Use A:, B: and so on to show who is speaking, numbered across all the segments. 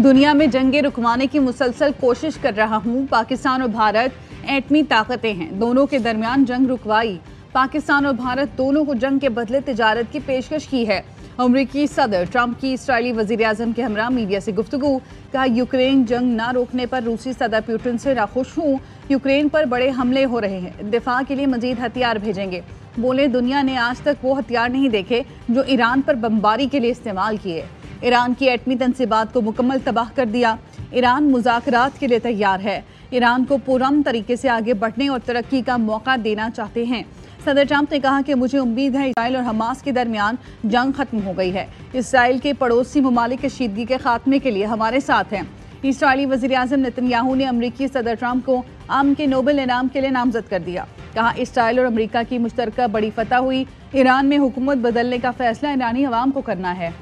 A: दुनिया में जंगें रुकवाने की मुसलसल कोशिश कर रहा हूं। पाकिस्तान और भारत एटमी ताकतें हैं, दोनों के दरमियान जंग रुकवाई। पाकिस्तान और भारत दोनों को जंग के बदले तिजारत की पेशकश की है। अमरीकी सदर ट्रंप की इसराइली वजीर-ए-आज़म के हमरा मीडिया से गुफ्तगू। कहा, यूक्रेन जंग न रोकने पर रूसी सदर पुतिन से नाखुश हूँ। यूक्रेन पर बड़े हमले हो रहे हैं, दिफा के लिए मजीद हथियार भेजेंगे। बोले, दुनिया ने आज तक वो हथियार नहीं देखे जो ईरान पर बमबारी के लिए इस्तेमाल किए। ईरान की एटमी तंसीबात को मुकम्मल तबाह कर दिया। ईरान मुज़ाकरात के लिए तैयार है। ईरान को पुरअमन तरीके से आगे बढ़ने और तरक्की का मौका देना चाहते हैं। सदर ट्रंप ने कहा कि मुझे उम्मीद है इसराइल और हमास के दरमियान जंग खत्म हो गई है। इसराइल के पड़ोसी ममालिक कशीदगी के खात्मे के लिए हमारे साथ हैं। इसराइली वज़ीर-ए-आज़म नेतन्याहू ने अमरीकी सदर ट्रंप को अमन के नोबेल इनाम के लिए नामजद कर दिया। कहा, इसराइल और अमरीका की मुश्तरका बड़ी फतह हुई। ईरान में हुकूमत बदलने का फैसला ईरानी अवाम को करना है।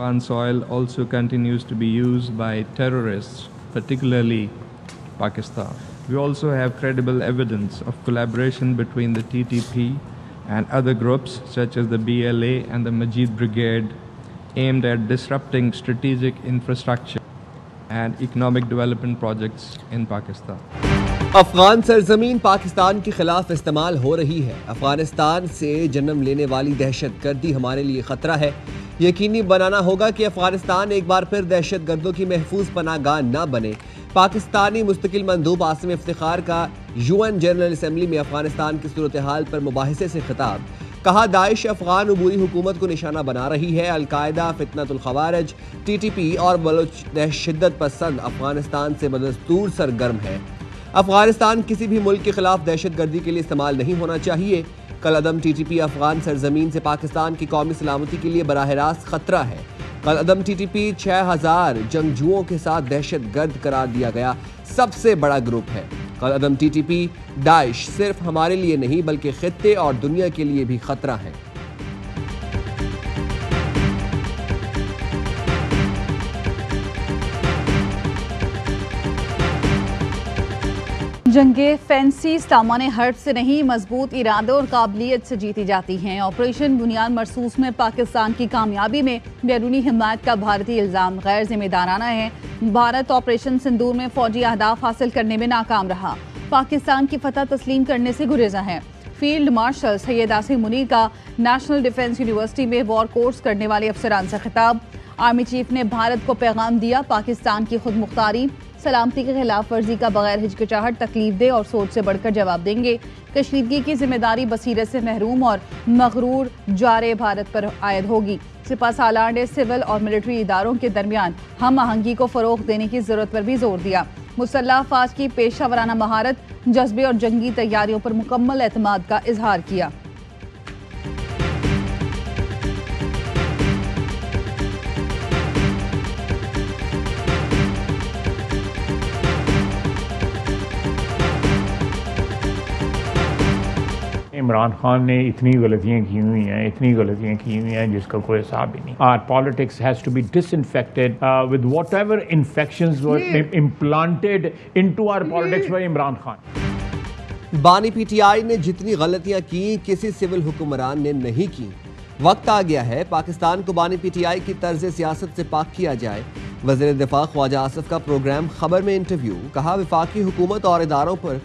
B: Afghan soil also continues to be used by terrorists, particularly Pakistan. We also have credible evidence of collaboration between the TTP and other groups such as the BLA and the Majid Brigade aimed at disrupting strategic infrastructure and economic development projects in Pakistan.
C: Afghan सरजमीन पाकिस्तान के खिलाफ इस्तेमाल हो रही है। अफगानिस्तान से जन्म लेने वाली दहशतगर्दी हमारे लिए खतरा है। यकीनी बनाना होगा कि अफगानिस्तान एक बार फिर दहशतगर्दों की महफूज पनाहगाह न बने। पाकिस्तानी मुस्तकिल मंदूब आसिम इफ्तिखार का UN जनरल असम्बली में अफगानिस्तान की सूरत हाल पर मुबाहिसे से खिताब। कहा, दाइश अफगान अबूरी हुकूमत को निशाना बना रही है। अलकायदा, फितनतुल खवारिज, TTP और बलोच शिद्दत पसंद अफगानिस्तान से बदस्तूर सरगर्म है। अफगानिस्तान किसी भी मुल्क के खिलाफ दहशतगर्दी के लिए इस्तेमाल नहीं होना चाहिए। कलअदम TTP अफगान सरजमीन से पाकिस्तान की कौमी सलामती के लिए बराह रास्त खतरा है। कलअदम TTP 6000 जंगजुओं के साथ दहशतगर्द करार दिया गया सबसे बड़ा ग्रुप है। कलअदम TTP दाइश सिर्फ हमारे लिए नहीं बल्कि खित्ते और दुनिया के लिए भी खतरा है।
A: जंगे फैंसी सामान हर्ब से नहीं, मजबूत इरादों और काबिलियत से जीती जाती हैं। ऑपरेशन बुनियाद मरसूस में पाकिस्तान की कामयाबी में बैरूनी हिमायत का भारतीय इल्ज़ाम गैर जिम्मेदाराना है। भारत ऑपरेशन सिंदूर में फौजी अहदाफ हासिल करने में नाकाम रहा। पाकिस्तान की फतह तस्लीम करने से गुरेजा है। फील्ड मार्शल सैयद आसिम मुनीर का नेशनल डिफेंस यूनिवर्सिटी में वॉर कोर्स करने वाले अफसरान से खिताब। आर्मी चीफ ने भारत को पैगाम दिया, पाकिस्तान की खुद मुख्तारी, सलामती की खिलाफ वर्जी का बगैर हिचकिचाहट, तकलीफ दे और सोच से बढ़कर जवाब देंगे। कशीदगी की जिम्मेदारी बसीरत से महरूम और मगरूर जारे भारत पर आयद होगी। सिपा सालार ने सिविल और मिलिट्री इदारों के दरमियान हम आहंगी को फरोग देने की जरूरत पर भी जोर दिया। मुसल्लह अफवाज की पेशा वराना महारत, जज्बे और जंगी तैयारियों पर मुकम्मल एतमाद का इजहार किया।
D: इमरान खान ने इतनी गलतियां की हुई हैं जिसका कोई हिसाब ही नहीं। Our politics has to be disinfected with whatever infections were implanted into our politics by Imran Khan.
C: बानी PTI ने जितनी गलतियां की किसी सिविल हुक्मरान ने नहीं की। वक्त आ गया है पाकिस्तान को बानी PTI की तर्ज सियासत से पाक किया जाए। वज़ीर दिफा ख्वाजा आसिफ का प्रोग्राम खबर में इंटरव्यू। कहा, वफाकी हुकूमत और इदारों पर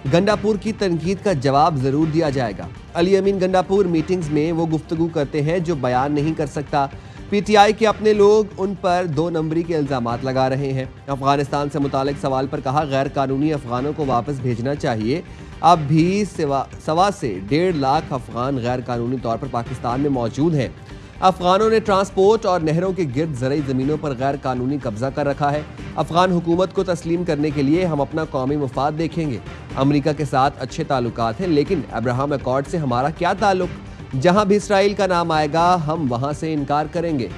C: गंडापुर की तनकीद का जवाब जरूर दिया जाएगा। अली अमीन गंडापुर मीटिंग्स में वो गुफ्तगू करते हैं जो बयान नहीं कर सकता। PTI के अपने लोग उन पर 2 नंबरी के इल्ज़ामात लगा रहे हैं। अफगानिस्तान से मुतालिक सवाल पर कहा, गैर कानूनी अफगानों को वापस भेजना चाहिए। अब भी 1.25 से 1.5 लाख अफगान गैर कानूनी तौर पर पाकिस्तान में मौजूद हैं। अफगानों ने ट्रांसपोर्ट और नहरों के गिर्द ज़रई ज़मीनों पर गैर कानूनी कब्जा कर रखा है। अफगान हुकूमत को तस्लीम करने के लिए हम अपना कौमी मफाद देखेंगे। अमेरिका के साथ अच्छे ताल्लुकात हैं, लेकिन अब्राहम अकॉर्ड से हमारा क्या ताल्लुक? जहां भी इसराइल का नाम आएगा हम वहां से इनकार करेंगे।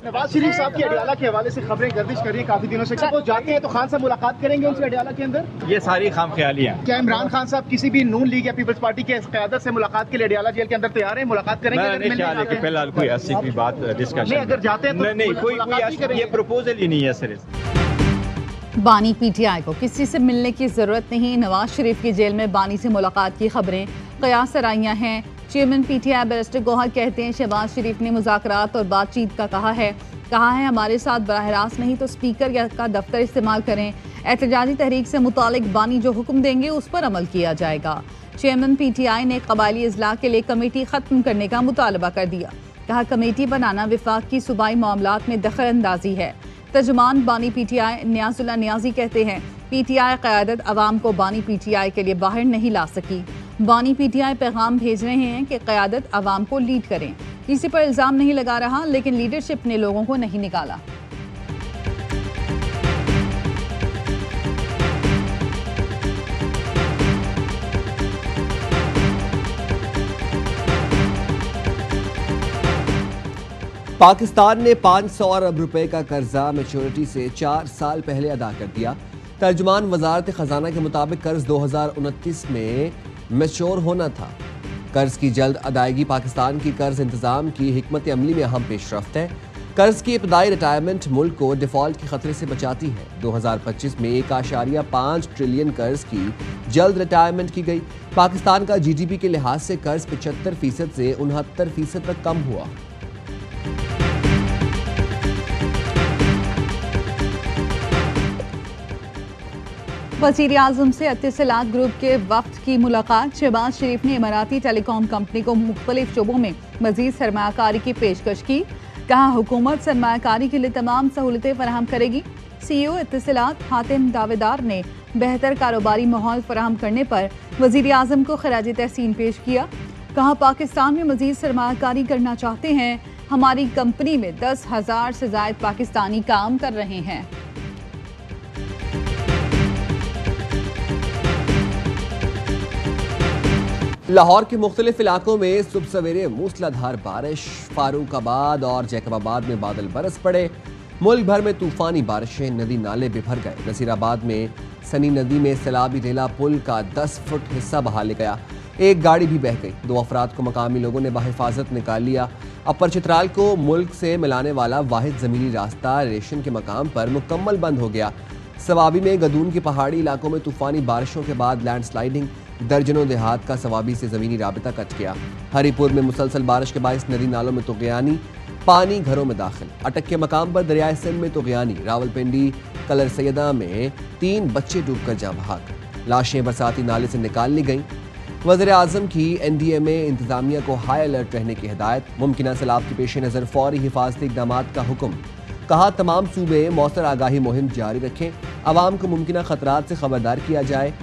E: नवाज शहबाज शरीफ साहब की अडियाला के हवाले से खबरें गर्दिश कर रही है काफी दिनों से, वो जाते हैं तो खान साहब मुलाकात करेंगे उनसे अडियाला के अंदर?
F: ये सारी खाम ख्याली है।
E: क्या इमरान खान साहब किसी भी नून लीग या पीपल्स पार्टी के क़यादत से मुलाकात के लिए अडियाला जेल के अंदर तैयार है? मुलाकात करेंगे?
F: फिलहाल कोई ऐसी कोई बात डिस्कशन
E: अगर जाते हैं तो
F: नहीं, कोई ये प्रपोजल ही नहीं है सिर्फ।
A: बानी पीटीआई को किसी से मिलने की जरूरत नहीं। नवाज शरीफ की जेल में बानी से मुलाकात की खबरें कयास आईयां हैं। चेयरमैन पीटीआई बैरिस्टर गौहर कहते हैं शहबाज शरीफ ने मुज़ाकरात और बातचीत का कहा है हमारे साथ बराह रास्त नहीं तो स्पीकर का दफ्तर इस्तेमाल करें। एहतजाजी तहरीक से मुतालिक बानी जो हुक्म देंगे उस पर अमल किया जाएगा। चेयरमैन पीटीआई ने कबायली इजलाह के लिए कमेटी खत्म करने का मुतालबा कर दिया। कहा कमेटी बनाना विफाक की सूबाई मामलात में दखल अंदाजी है। तर्जुमान बानी पीटीआई नियाजुल्लाह नियाजी कहते हैं पीटीआई क़यादत अवाम को बानी पीटीआई के लिए बाहर नहीं ला सकी। बानी पीटीआई पैगाम भेज रहे हैं कि क़यादत अवाम को लीड करें। किसी पर इल्ज़ाम नहीं लगा रहा लेकिन लीडरशिप ने लोगों को नहीं निकाला।
C: पाकिस्तान ने 500 अरब रुपए का कर्जा मैच्योरिटी से 4 साल पहले अदा कर दिया। तर्जुमान वजारत खजाना के मुताबिक कर्ज 2029 में मैच्योर होना था। कर्ज की जल्द अदायगी पाकिस्तान की कर्ज इंतजाम की हिकमत अमली में अहम पेशरफ्त है। कर्ज की इब्तदाई रिटायरमेंट मुल्क को डिफॉल्ट के खतरे से बचाती है। 2025 में 1.5 ट्रिलियन कर्ज की जल्द रिटायरमेंट की गई। पाकिस्तान का GDP के लिहाज से कर्ज 75% से 69% तक कम हुआ।
A: वज़ीर आज़म से इत्तिसालात ग्रुप के वफ्द की मुलाकात। शहबाज शरीफ ने इमाराती टेलीकॉम कंपनी को मुख्तलिफ शोबों में मज़ीद सरमायाकारी की पेशकश की। कहा हुकूमत सरमायाकारी के लिए तमाम सहूलतें फराहम करेगी। CEO इत्तिसालात हातिम दावेदार ने बेहतर कारोबारी माहौल फराहम करने पर वज़ीर आज़म को खराज तहसीन पेश किया। कहा पाकिस्तान में मज़ीद सरमायाकारी करना चाहते हैं। हमारी कंपनी में 10,000 से ज़ायद पाकिस्तानी काम कर रहे हैं।
C: लाहौर के मुख्तलिफ इलाकों में सुबह सवेरे मूसलाधार बारिश। फारूकाबाद और जैकबाबाद में बादल बरस पड़े। मुल्क भर में तूफानी बारिशें, नदी नाले बिभर गए। नसीराबाद में सनी नदी में सैलाबी ढेला पुल का 10 फुट हिस्सा बहा ले गया। एक गाड़ी भी बह गई। 2 अफराद को मकामी लोगों ने बहिफाजत निकाल लिया। अपर चित्राल को मुल्क से मिलाने वाला वाहिद ज़मीनी रास्ता रेशन के मकाम पर मुकम्मल बंद हो गया। सवाबी में गदून के पहाड़ी इलाकों में तूफानी बारिशों के बाद लैंडस्लाइडिंग। दर्जनों देहात का सवाबी से ज़मीनी राबिता कट गया। हरीपुर में मुसलसल बारिश के बायस नदी नालों में तुग़यानी, पानी घरों में दाखिल। अटक के मकाम पर दरियाए सिंध में तुग़यानी। रावलपिंडी कलर सैयदा में 3 बच्चे डूबकर जाँ बहाक। लाशें बरसाती नाले से निकाल ली गईं। वज़ीर आज़म की NDA में इंतज़ामिया को हाई अलर्ट रहने की हिदायत। मुमकिन सैलाब के पेश नज़र फौरी हिफाजती इक़दामात का हुक्म। कहा तमाम सूबे मौसर आगाही मुहिम जारी रखें। अवाम को मुमकिन ख़तरात से खबरदार किया जाए।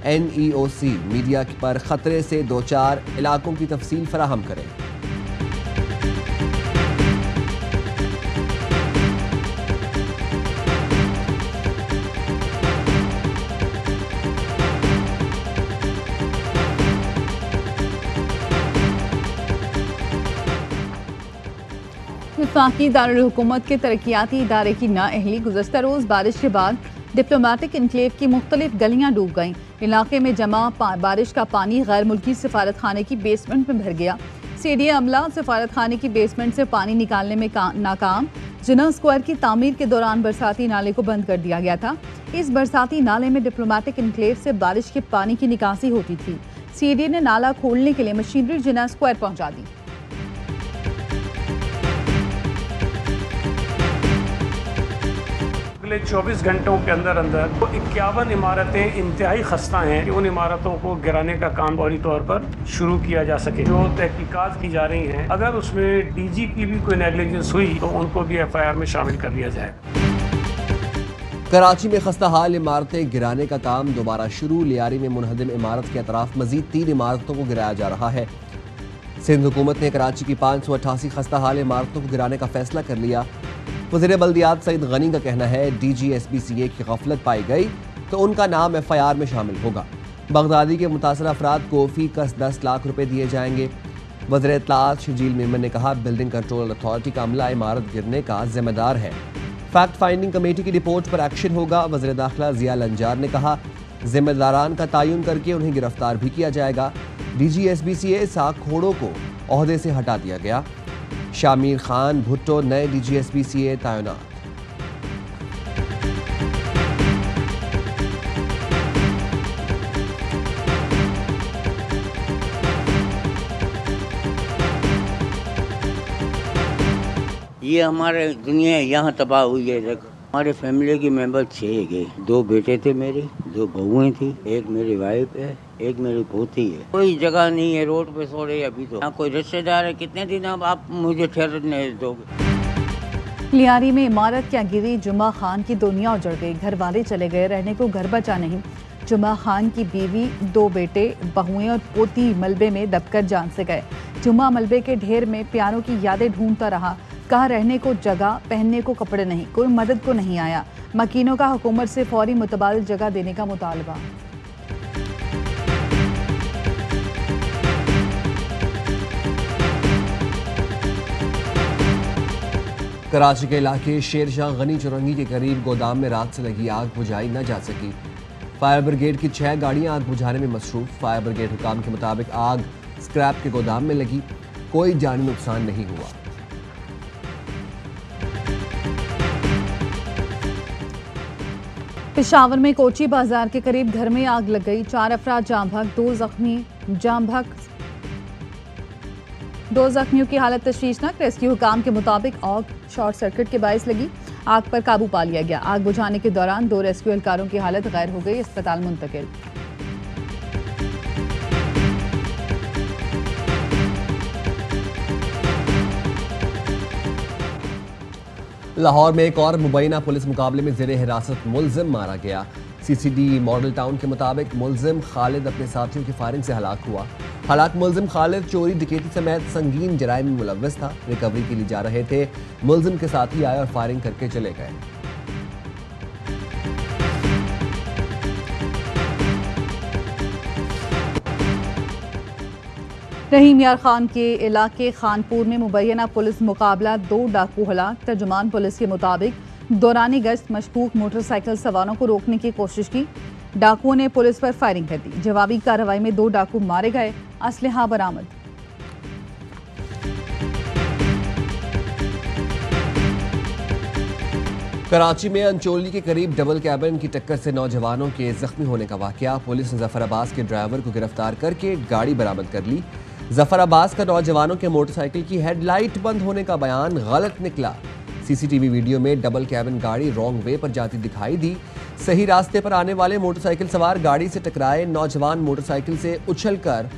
C: NEOC मीडिया पर खतरे से 2-4 इलाकों की तफसील फराहम करें।
A: वफाकी दारुल हुकूमत के तरक्याती इदारे की नाअहली। गुज़श्ता रोज़ बारिश के बाद डिप्लोमेटिक इनक्लेव की मुख्तलिफ गलियाँ डूब गईं। इलाके में जमा बारिश का पानी गैर मुल्की सफारत खाने की बेसमेंट में भर गया। CDA अमला सफारत खाने की बेसमेंट से पानी निकालने में नाकाम। जिन्ना स्क्वायर की तामीर के दौरान बरसाती नाले को बंद कर दिया गया था। इस बरसाती नाले में डिप्लोमेटिक इनक्लेव से बारिश के पानी की निकासी होती थी। CDA ने नाला खोलने के लिए मशीनरी जिन्ना स्क्वायर पहुँचा दी।
G: अगले 24 घंटों के अंदर 51 इमारतें इंतहाई खस्ता हैं कि उन इमारतों को गिराने का काम फौरी तौर पर शुरू किया जा सके। जो तहकीकात की जा रही हैं, अगर उसमें DG की भी कोई नेग्लिजेंस हुई तो उनको भी FIR में शामिल कर लिया जाएगा।
C: कराची में खस्ता हाल इमारतें गिराने का काम दोबारा शुरू। लियारी में मुनहदम इमारत के अतराफ मजीद 3 इमारतों को गिराया जा रहा है। सिंध हुकूमत ने कराची की 588 खस्ता हाल इमारतों को गिराने का फैसला कर लिया। वज़ीर बल्दियात सईद गनी का कहना है DG SBCA की गफलत पाई गई तो उनका नाम FIR में शामिल होगा। बगदादी के मुतासर अफराद को फी कस 10 लाख रुपए दिए जाएंगे। वज़ीर इत्तलाआत शजील मेमन ने कहा, बिल्डिंग कंट्रोल अथॉरिटी का अमला इमारत गिरने का जिम्मेदार है। फैक्ट फाइंडिंग कमेटी की रिपोर्ट पर एक्शन होगा। वज़ीर दाखिला ज़िया लंजार ने कहा, जिम्मेदारान का तयन करके उन्हें गिरफ्तार भी किया जाएगा। DGSBCA साक खोड़ों को ओहदे से हटा दिया गया। शामिर खान भुट्टो नए DGSBCA तैनात।
H: ये हमारे दुनिया यहाँ तबाह हुई है। देखो हमारे फैमिली की मेंबर 6 गए, 2 बेटे थे मेरे, 2 बहुएं थी, एक मेरी वाइफ है, एक मेरी पोती है। कोई जगह नहीं है, रोड पे सो रहे अभी तो। यहाँ कोई रिश्तेदार है, कितने दिन अब आप मुझे ठहरने दोगे।
A: लियारी में इमारत क्या गिरी, जुम्मा खान की दुनिया उजड़ गई। घर वाले चले गए, रहने को घर बचा नहीं। जुम्मा खान की बीवी, 2 बेटे, बहुएं और पोती मलबे में दबकर जान से गए। जुम्मा मलबे के ढेर में प्यारों की यादें ढूंढता रहा। कहा रहने को जगह, पहनने को कपड़े नहीं, कोई मदद को नहीं आया। मकीनों का हुकूमत से फौरी मुतबादिल जगह देने का मुतालबा।
C: कराची के इलाके शेरशाह गनी चुरंगी के करीब गोदाम में रात से लगी आग बुझाई न जा सकी। फायर ब्रिगेड की 6 गाड़ियां आग बुझाने में मसरूफ। फायर ब्रिगेड हुकाम के मुताबिक आग स्क्रैप के गोदाम में लगी, कोई जानी नुकसान नहीं हुआ।
A: पेशावर में कोची बाजार के करीब घर में आग लग गई। 4 अफराद जाम भाग, 2 जख्मी। जाम भाग 2 जख्मियों की हालत तशवीशनाक। रेस्क्यू हुकाम के मुताबिक आग शॉर्ट सर्किट के बायस लगी। आग पर काबू पा लिया गया। आग बुझाने के दौरान 2 रेस्क्यू एहलकारों की हालत गैर हो गई, अस्पताल मुंतकिल।
C: लाहौर में एक और मुबैना पुलिस मुकाबले में ज़ेरे हिरासत मुलजिम मारा गया। CCD मॉडल टाउन के मुताबिक मुलजिम खालिद अपने साथियों की फायरिंग से हलाक हुआ। हलाक मुलजिम खालिद चोरी डकैती समेत संगीन जराइम में मुलव्वस था। रिकवरी के लिए जा रहे थे, मुलजिम के साथी आए और फायरिंग करके चले गए।
A: रहीम यार खान के इलाके खानपुर में मुबैना पुलिस मुकाबला, 2 डाकू हलाक। तर्जुमान पुलिस के मुताबिक दौरानी गश्त मशकूक मोटरसाइकिल सवारों को रोकने की कोशिश की। डाकुओं ने पुलिस पर फायरिंग कर दी। जवाबी कार्रवाई में 2 डाकू मारे गए, असलहा बरामद।
C: कराची में अंचोली के करीब डबल कैबिन की टक्कर से नौजवानों के जख्मी होने का वाकया। पुलिस ने जफर अब्बास के ड्राइवर को गिरफ्तार करके गाड़ी बरामद कर ली। जफर अब्बास का नौजवानों के मोटरसाइकिल की हेडलाइट बंद होने का बयान गलत निकला। CCTV वीडियो में डबल कैबिन गाड़ी रॉन्ग वे पर जाती दिखाई दी। सही रास्ते पर आने वाले मोटरसाइकिल सवार गाड़ी से टकराए। नौजवान मोटरसाइकिल से उछलकर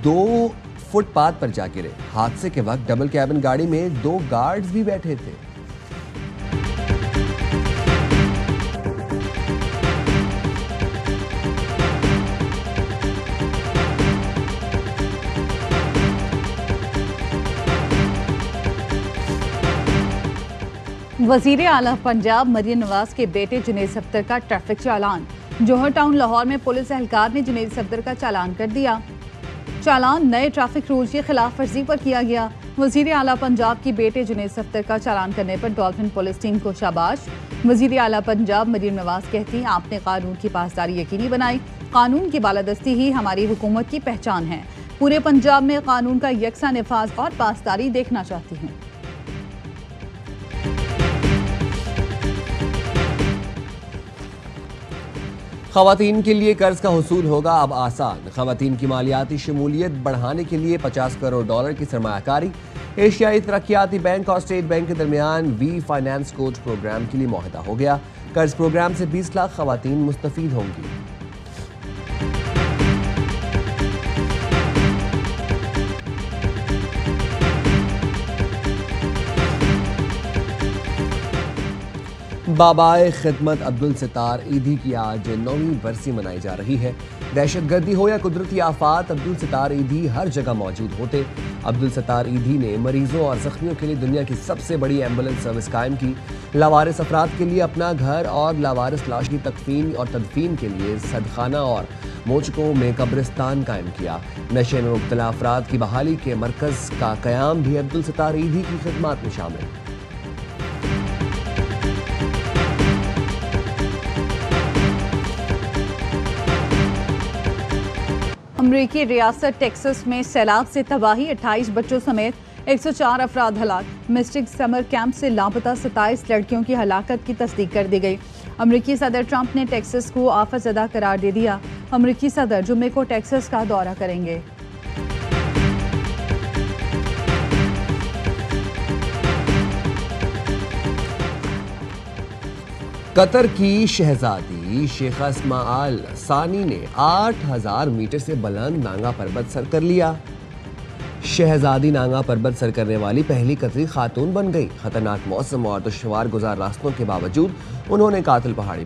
C: 2 फुटपाथ पर जा गिरे। हादसे के वक्त डबल कैबिन गाड़ी में 2 गार्ड्स भी बैठे थे।
A: वजीर आला पंजाब मरियम नवाज के बेटे जुनैद सफ्दर का ट्रैफिक चालान। जौहर टाउन लाहौर में पुलिस एहलकार ने जुनैद सफ्दर का चालान कर दिया। चालान नए ट्रैफिक रूल्स की खिलाफ वर्जी पर किया गया। वजीर आला पंजाब की बेटे जुनैद सफ्दर का चालान करने पर डॉल्फिन पुलिस टीम को शाबाश। वजीर आला पंजाब मरियम नवाज कहती, आपने कानून की पासदारी यकीनी बनाई। कानून की बालादस्ती ही हमारी हुकूमत की पहचान है। पूरे पंजाब में कानून का यकसा निफाज और पासदारी देखना चाहती हूँ।
C: ख़वातीन के लिए कर्ज का हुसूल होगा अब आसान। ख़वातीन की मालियाती शमूलियत बढ़ाने के लिए $50 करोड़ की सरमायाकारी। एशियाई तरक्याती बैंक और स्टेट बैंक के दरमियान वी फाइनेंस कोच प्रोग्राम के लिए मुआहदा हो गया। कर्ज प्रोग्राम से 20 लाख ख़वातीन मुस्तफ़ीद होंगी। बाबाए खिदमत अब्दुल सत्तार ईदी की आज 9वीं बरसी मनाई जा रही है। दहशतगर्दी हो या कुदरती आफात, अब्दुल सत्तार ईदी हर जगह मौजूद होते। अब्दुल सत्तार ईदी ने मरीजों और जख्मियों के लिए दुनिया की सबसे बड़ी एम्बुलेंस सर्विस कायम की। लावारिस अफराद के लिए अपना घर और लावारिस लाश की तकफीन और तदफीन के लिए सदखाना और मोचको में कब्रिस्तान कायम किया। नशे में मुब्तला अफराद की बहाली के मरकज का कयाम भी अब्दुल सत्तार ईदी की खिदमत में शामिल।
A: अमरीकी रियासत टेक्सास में सैलाब से तबाही, 28 बच्चों समेत 104 अफराद हलाक। मिस्टिक समर कैंप से लापता 27 लड़कियों की हलाकत की तस्दीक कर दी गई। अमरीकी सदर ट्रंप ने टेक्सास को आफतज़दा करार दे दिया। अमरीकी सदर जुम्मे को टेक्सास का दौरा करेंगे।
C: कतर की शहजादी शेख अस्मा आल सानी ने 8000 मीटर से बुलंद नांगा पर्वत सर कर लिया। शहजादी नांगा पर्वत सर करने वाली पहली कतरी खातून बन गई। खतरनाक मौसम और दुश्वार गुजार रास्तों के बावजूद उन्होंने कातिल पहाड़ी